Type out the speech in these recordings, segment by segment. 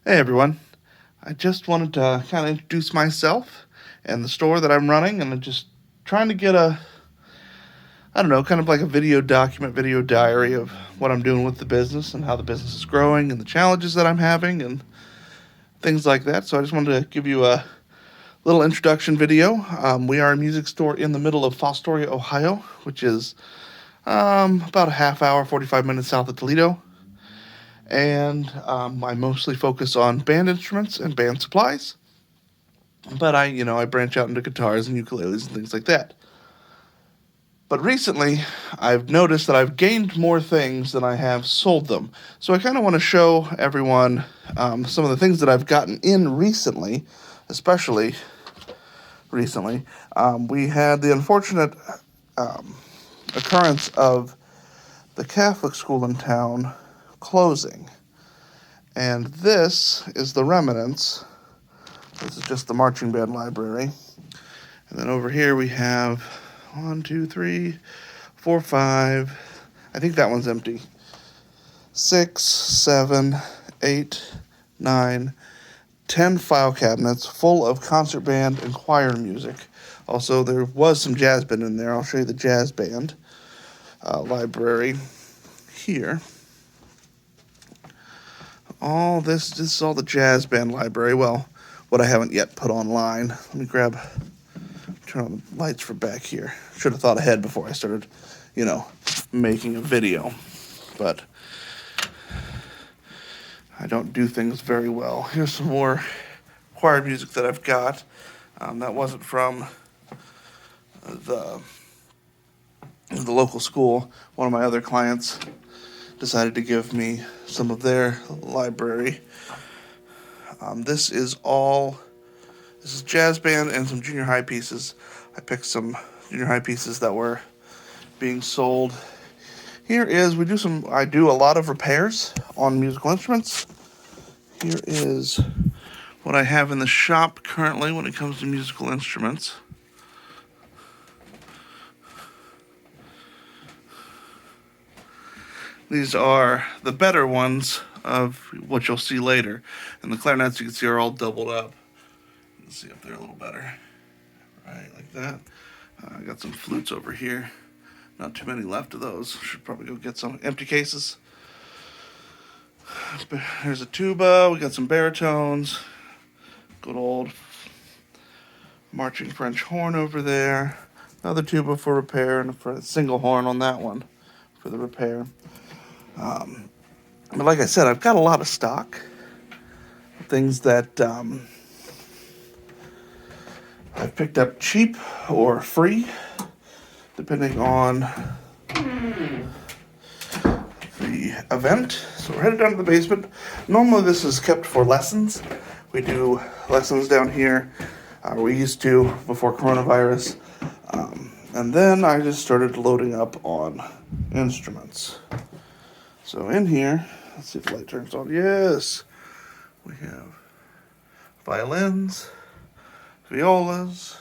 Hey everyone. I just wanted to kind of introduce myself and the store that I'm running, and I'm just trying to get I don't know, kind of like a video document, video diary of what I'm doing with the business and how the business is growing and the challenges that I'm having and things like that. So I just wanted to give you a little introduction video. We are a music store in the middle of Fostoria, Ohio, which is about a half hour, 45 minutes south of Toledo. And I mostly focus on band instruments and band supplies. But I branch out into guitars and ukuleles and things like that. But recently, I've noticed that I've gained more things than I have sold them. So I kind of want to show everyone some of the things that I've gotten in recently, especially recently. We had the unfortunate occurrence of the Catholic school in town closing. And this is the remnants. This is just the marching band library. And then over here we have 1, 2, 3, 4, 5. I think that one's empty. 6, 7, 8, 9, 10 file cabinets full of concert band and choir music. Also, there was some jazz band in there. I'll show you the jazz band library here. All this is all the jazz band library. Well, what I haven't yet put online. Let me turn on the lights for back here. Should have thought ahead before I started, making a video. But I don't do things very well. Here's some more choir music that I've got. That wasn't from the local school. One of my other clients decided to give me some of their library. This is jazz band and some junior high pieces. I picked some junior high pieces that were being sold. I do a lot of repairs on musical instruments. Here is what I have in the shop currently when it comes to musical instruments. These are the better ones of what you'll see later. And the clarinets you can see are all doubled up. Let's see if they're a little better. Right, like that. I got some flutes over here. Not too many left of those. Should probably go get some empty cases. Here's a tuba. We got some baritones. Good old marching French horn over there. Another tuba for repair and a single horn on that one for the repair. But like I said, I've got a lot of stock. Things that I've picked up cheap or free, depending on the event. So we're headed down to the basement. Normally this is kept for lessons. We do lessons down here. We used to before coronavirus. And then I just started loading up on instruments. So in here, let's see if the light turns on. Yes, we have violins, violas,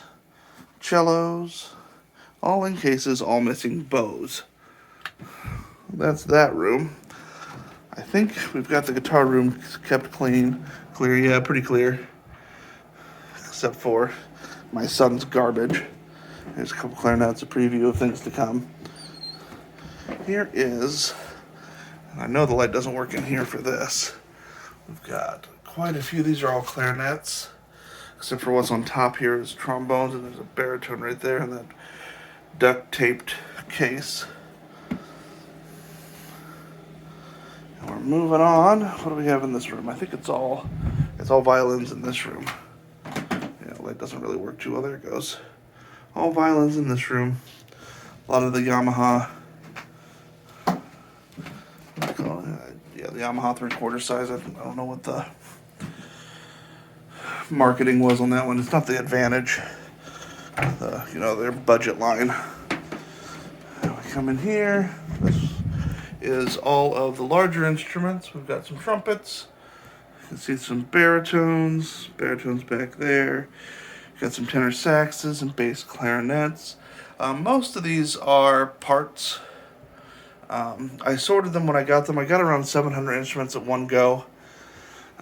cellos, all in cases, all missing bows. That's that room. I think we've got the guitar room kept clear, yeah, pretty clear. Except for my son's garbage. There's a couple clarinets, a preview of things to come. Here is, and I know the light doesn't work in here for this. We've got quite a few. These are all clarinets, except for what's on top here is trombones, and there's a baritone right there in that duct-taped case. And we're moving on. What do we have in this room? I think it's all violins in this room. Yeah, the light doesn't really work too well. There it goes. All violins in this room. A lot of the Yamaha. The Yamaha 3/4 size. I don't know what the marketing was on that one. It's not the Advantage. Their budget line. And we come in here. This is all of the larger instruments. We've got some trumpets. You can see some baritones back there. Got some tenor saxes and bass clarinets. Most of these are parts. I sorted them when I got them. I got around 700 instruments at one go.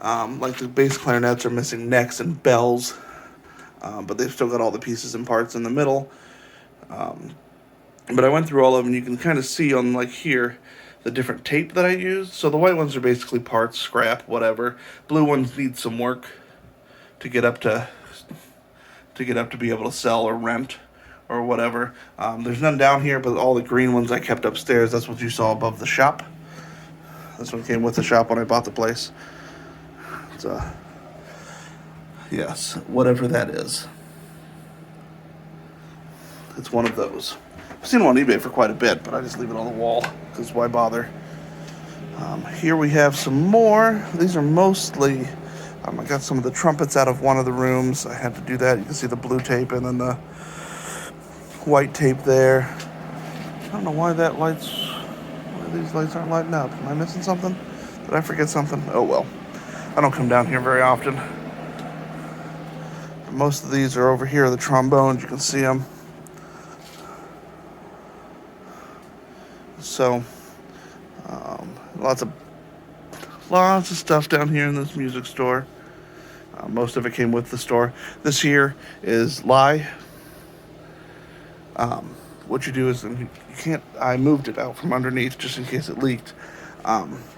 Like the bass clarinets are missing necks and bells, but they've still got all the pieces and parts in the middle. But I went through all of them. You can kind of see on like here the different tape that I used. So the white ones are basically parts, scrap, whatever. Blue ones need some work to get up to be able to sell or rent or whatever. There's none down here, but all the green ones I kept upstairs. That's what you saw above the shop. This one came with the shop when I bought the place. It's yes, whatever that is. It's one of those. I've seen them on eBay for quite a bit, but I just leave it on the wall because why bother? Here we have some more. These are mostly. I got some of the trumpets out of one of the rooms. I had to do that. You can see the blue tape and then the white tape there. I don't know why these lights aren't lighting up. Am I missing something? Did I forget something? Oh well. I don't come down here very often. Most of these are over here, the trombones. You can see them. So, lots of stuff down here in this music store. Most of it came with the store. This here is lye. What you do is you can't. I moved it out from underneath just in case it leaked.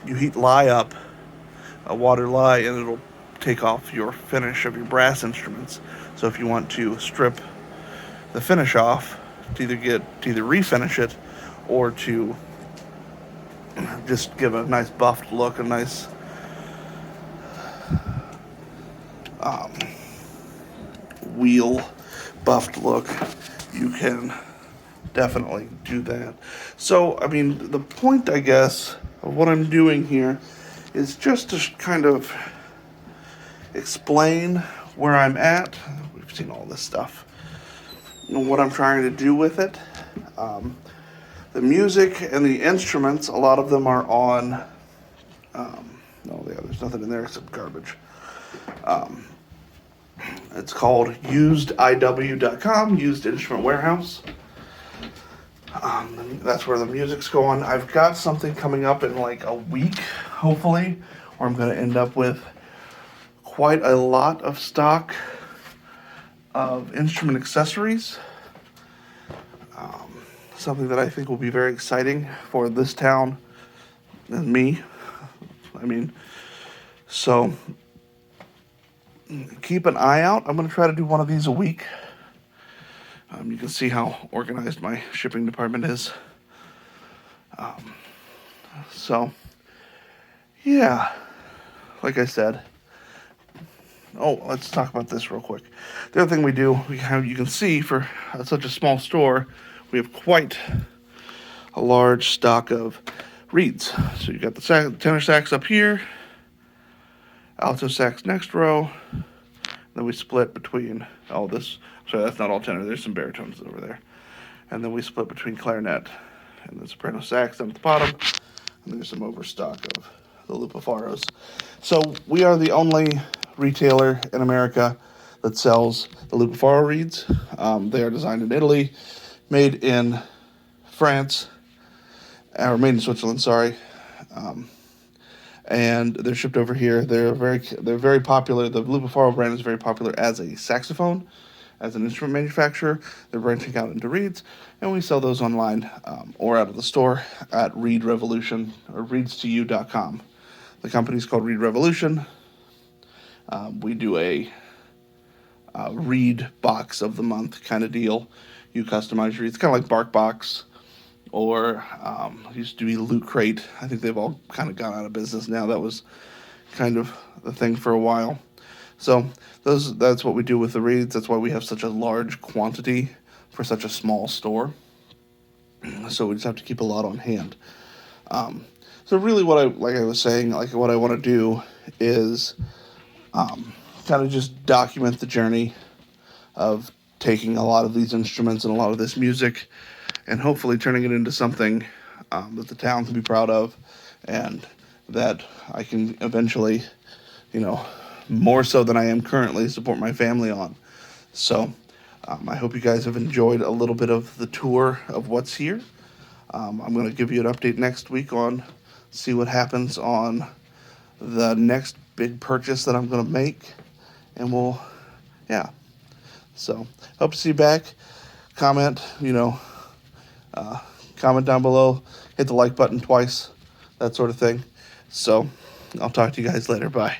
You heat lye up, a water lye, and it'll take off your finish of your brass instruments. So if you want to strip the finish off, to either refinish it or to just give a nice buffed look, a nice wheel buffed look, you can definitely do that. So, I mean, the point, I guess, of what I'm doing here is just to kind of explain where I'm at. We've seen all this stuff. And what I'm trying to do with it. The music and the instruments, a lot of them are on. There's nothing in there except garbage. It's called usediw.com, Used Instrument Warehouse. That's where the music's going. I've got something coming up in like a week, hopefully, where I'm going to end up with quite a lot of stock of instrument accessories. Something that I think will be very exciting for this town and me. I mean, so keep an eye out. I'm going to try to do one of these a week. You can see how organized my shipping department is. So, yeah, like I said. Oh, let's talk about this real quick. The other thing we do, you can see for such a small store, we have quite a large stock of reeds. So you got the tenor sax up here, alto sax next row. Then we split between all this. Sorry, that's not all tenor. There's some baritones over there. And then we split between clarinet and the soprano sax down at the bottom. And there's some overstock of the Lupafaros. So we are the only retailer in America that sells the Lupafaro reeds. They are designed in Italy, made in France, or made in Switzerland, sorry. And they're shipped over here. They're very popular. The Lupafaro brand is very popular as a saxophone, as an instrument manufacturer. They're branching out into reeds, and we sell those online or out of the store at Reed Revolution or reedstoyou.com. The company's called Reed Revolution. We do a reed box of the month kind of deal. You customize your reeds, kind of like Bark Box, or used to be Loot Crate. I think they've all kind of gone out of business now. That was kind of the thing for a while. So that's what we do with the reeds. That's why we have such a large quantity for such a small store. So we just have to keep a lot on hand. So really what I was saying, what I want to do is kind of just document the journey of taking a lot of these instruments and a lot of this music and hopefully turning it into something that the town can be proud of and that I can eventually, more so than I am currently, support my family on. So I hope you guys have enjoyed a little bit of the tour of what's here. I'm going to give you an update next week on see what happens on the next big purchase that I'm going to make. And we'll, yeah. So, hope to see you back. Comment, comment down below. Hit the like button twice. That sort of thing. So, I'll talk to you guys later. Bye.